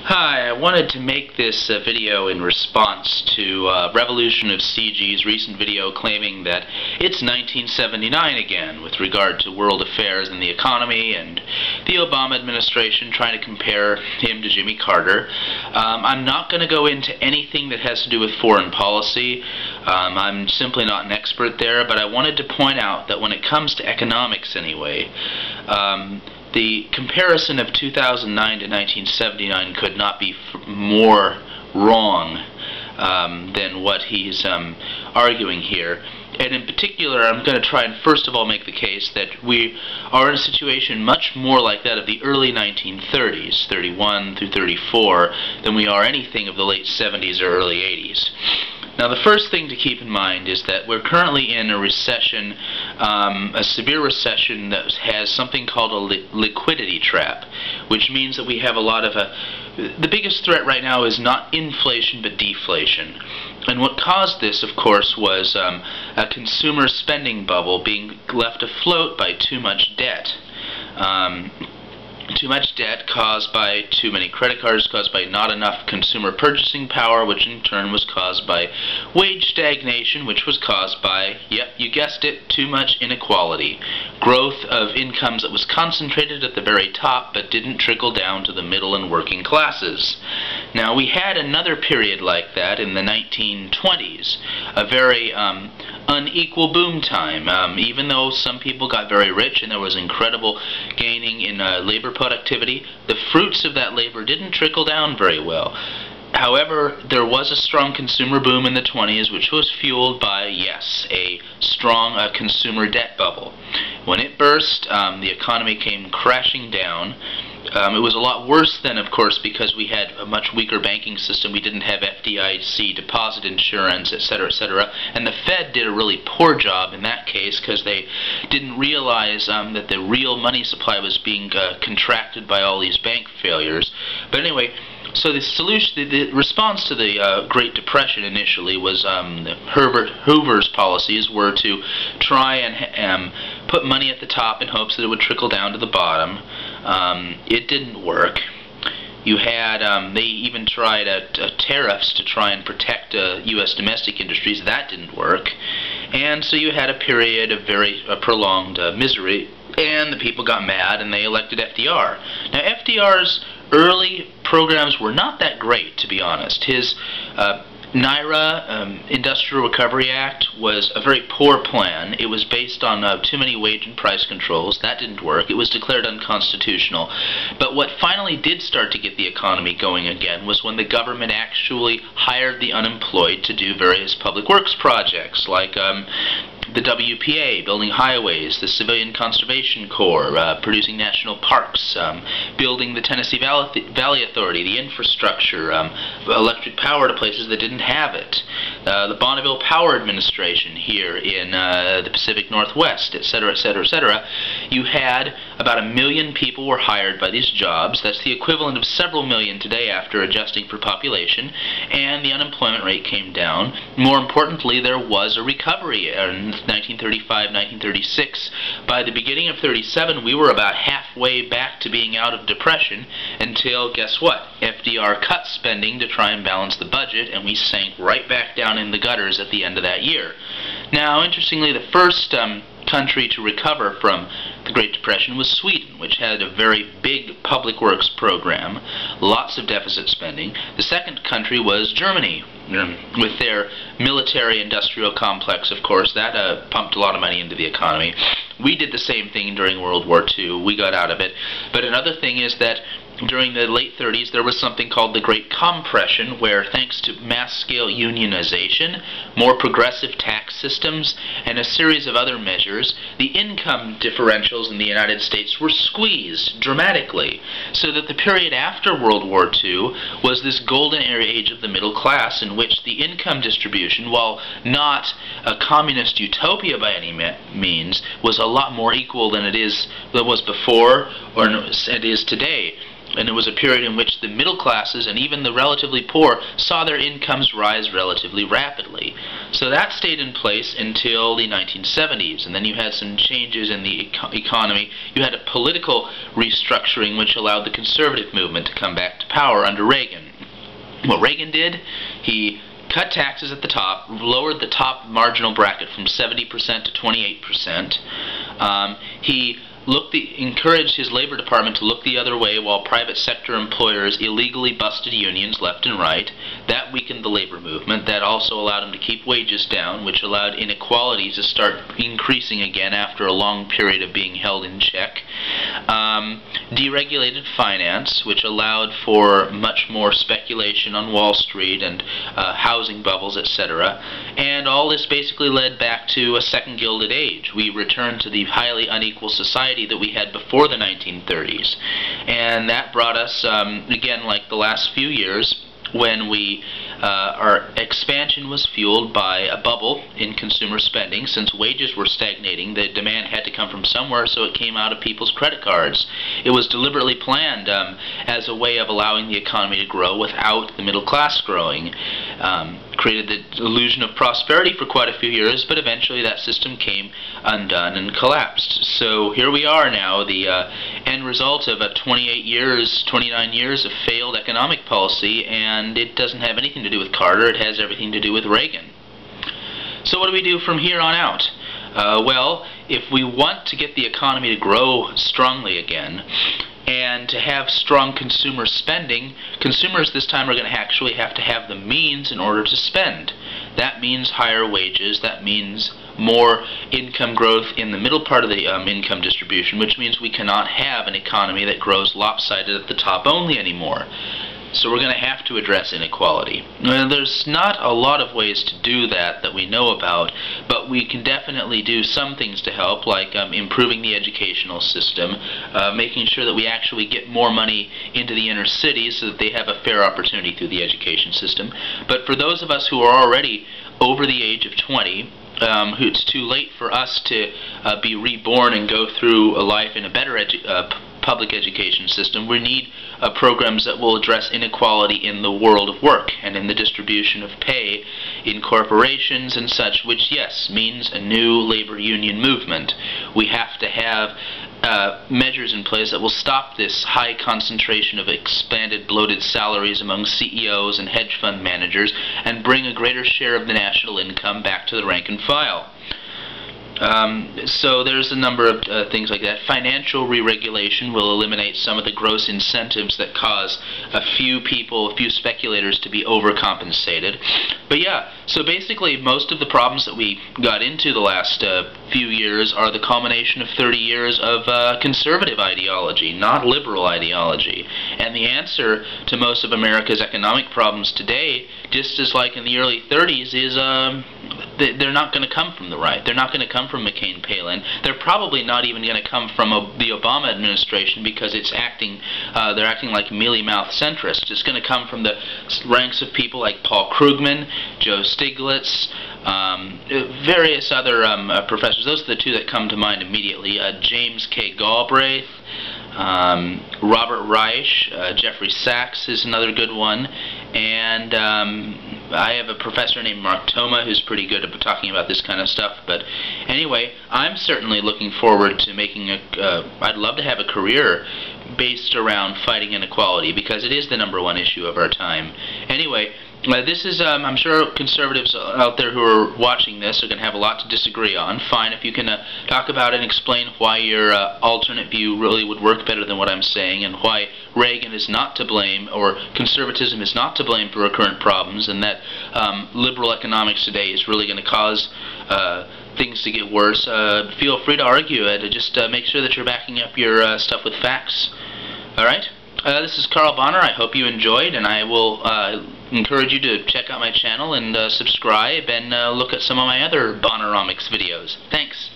Hi, I wanted to make this video in response to Revolution of CG's recent video claiming that it's 1979 again with regard to world affairs and the economy, and the Obama administration trying to compare him to Jimmy Carter. I'm not going to go into anything that has to do with foreign policy. I'm simply not an expert there, but I wanted to point out that when it comes to economics anyway, the comparison of 2009 to 1979 could not be more wrong than what he's arguing here. And in particular, I'm going to try and first of all make the case that we are in a situation much more like that of the early 1930s, 31 through 34, than we are anything of the late 70s or early 80s. Now, the first thing to keep in mind is that we're currently in a recession, a severe recession that has something called a liquidity trap, which means that we have a lot of the biggest threat right now is not inflation but deflation. And what caused this, of course, was a consumer spending bubble being left afloat by too much debt. Too much debt caused by too many credit cards, caused by not enough consumer purchasing power, which in turn was caused by wage stagnation, which was caused by, yep, you guessed it, too much inequality. Growth of incomes that was concentrated at the very top but didn't trickle down to the middle and working classes. Now, we had another period like that in the 1920s, a very unequal boom time. Even though some people got very rich and there was incredible gaining in labor productivity, the fruits of that labor didn't trickle down very well. However, there was a strong consumer boom in the 20s, which was fueled by, yes, a strong consumer debt bubble. When it burst, the economy came crashing down. It was a lot worse then, of course, because we had a much weaker banking system. We didn't have FDIC deposit insurance, etc., etc. And the Fed did a really poor job in that case because they didn't realize that the real money supply was being contracted by all these bank failures. But anyway, so the solution, the response to the Great Depression initially was Hoover's policies were to try and put money at the top in hopes that it would trickle down to the bottom. It didn't work. You had, they even tried tariffs to try and protect U.S. domestic industries. That didn't work. And so you had a period of very prolonged misery, and the people got mad and they elected FDR. Now, FDR's early programs were not that great, to be honest. His NIRA, Industrial Recovery Act, was a very poor plan. It was based on too many wage and price controls. That didn't work. It was declared unconstitutional. But what finally did start to get the economy going again was when the government actually hired the unemployed to do various public works projects, like the WPA, building highways, the Civilian Conservation Corps, producing national parks, building the Tennessee Valley Authority, the infrastructure, electric power to places that didn't have it, the Bonneville Power Administration here in the Pacific Northwest, etc., etc., etc. You had about 1 million people were hired by these jobs. That's the equivalent of several million today after adjusting for population, and the unemployment rate came down. More importantly, there was a recovery in 1935, 1936. By the beginning of 37, we were about halfway back to being out of depression until, guess what? FDR cut spending to try and balance the budget, and we sank right back down in the gutters at the end of that year. Now, interestingly, the first country to recover from the Great Depression was Sweden, which had a very big public works program, lots of deficit spending. The second country was Germany, with their military-industrial complex, of course. That pumped a lot of money into the economy. We did the same thing during World War II. We got out of it. But another thing is that during the late 30s, there was something called the Great Compression, where thanks to mass-scale unionization, more progressive tax systems, and a series of other measures, the income differentials in the United States were squeezed dramatically, so that the period after World War II was this golden age of the middle class in which the income distribution, while not a communist utopia by any means, was a lot more equal than it was before or it is today. And it was a period in which the middle classes and even the relatively poor saw their incomes rise relatively rapidly. So that stayed in place until the 1970s, and then you had some changes in the economy. You had a political restructuring which allowed the conservative movement to come back to power under Reagan. What Reagan did, he cut taxes at the top, lowered the top marginal bracket from 70% to 28%. He encouraged his Labor Department to look the other way while private sector employers illegally busted unions left and right. That weakened the labor movement. That also allowed him to keep wages down, which allowed inequality to start increasing again after a long period of being held in check. Deregulated finance, which allowed for much more speculation on Wall Street and housing bubbles, etc. And all this basically led back to a second Gilded Age. We returned to the highly unequal society that we had before the 1930s. And that brought us, again, like the last few years, when our expansion was fueled by a bubble in consumer spending. Since wages were stagnating, the demand had to come from somewhere, so it came out of people's credit cards. It was deliberately planned as a way of allowing the economy to grow without the middle class growing. Created the illusion of prosperity for quite a few years, but eventually that system came undone and collapsed. So here we are now, the end result of 29 years of failed economic policy, and it doesn't have anything to do with Carter, it has everything to do with Reagan. So what do we do from here on out? Well, if we want to get the economy to grow strongly again, and to have strong consumer spending, consumers this time are going to actually have to have the means in order to spend. That means higher wages, that means more income growth in the middle part of the income distribution, which means we cannot have an economy that grows lopsided at the top only anymore. So we're going to have to address inequality. Now, there's not a lot of ways to do that we know about, but we can definitely do some things to help, like improving the educational system, making sure that we actually get more money into the inner cities so that they have a fair opportunity through the education system. But for those of us who are already over the age of 20, it's too late for us to be reborn and go through a life in a better public education system. We need programs that will address inequality in the world of work and in the distribution of pay in corporations and such, which, yes, means a new labor union movement. We have to have measures in place that will stop this high concentration of expanded, bloated salaries among CEOs and hedge fund managers and bring a greater share of the national income back to the rank and file. So there's a number of things like that. Financial re-regulation will eliminate some of the gross incentives that cause a few speculators to be overcompensated. But yeah, so basically most of the problems that we got into the last few years are the culmination of 30 years of conservative ideology, not liberal ideology. And the answer to most of America's economic problems today, just as like in the early 30s, is they're not going to come from the right. They're not going to come from McCain-Palin. They're probably not even going to come from the Obama administration, because they're acting like mealy-mouthed centrists. It's going to come from the ranks of people like Paul Krugman, Joe Stiglitz, various other professors. Those are the two that come to mind immediately. James K. Galbraith, Robert Reich, Jeffrey Sachs is another good one, and I have a professor named Mark Thoma who's pretty good at talking about this kind of stuff. But anyway, I'm certainly looking forward to making I'd love to have a career based around fighting inequality, because it is the #1 issue of our time. Anyway, this is, I'm sure conservatives out there who are watching this are going to have a lot to disagree on. Fine, if you can talk about it and explain why your alternate view really would work better than what I'm saying, and why Reagan is not to blame, or conservatism is not to blame for our current problems, and that liberal economics today is really going to cause things to get worse. Feel free to argue it. Just make sure that you're backing up your stuff with facts. Alright? This is Carl Bonner. I hope you enjoyed, and I will encourage you to check out my channel and subscribe and look at some of my other Bonneromics videos. Thanks.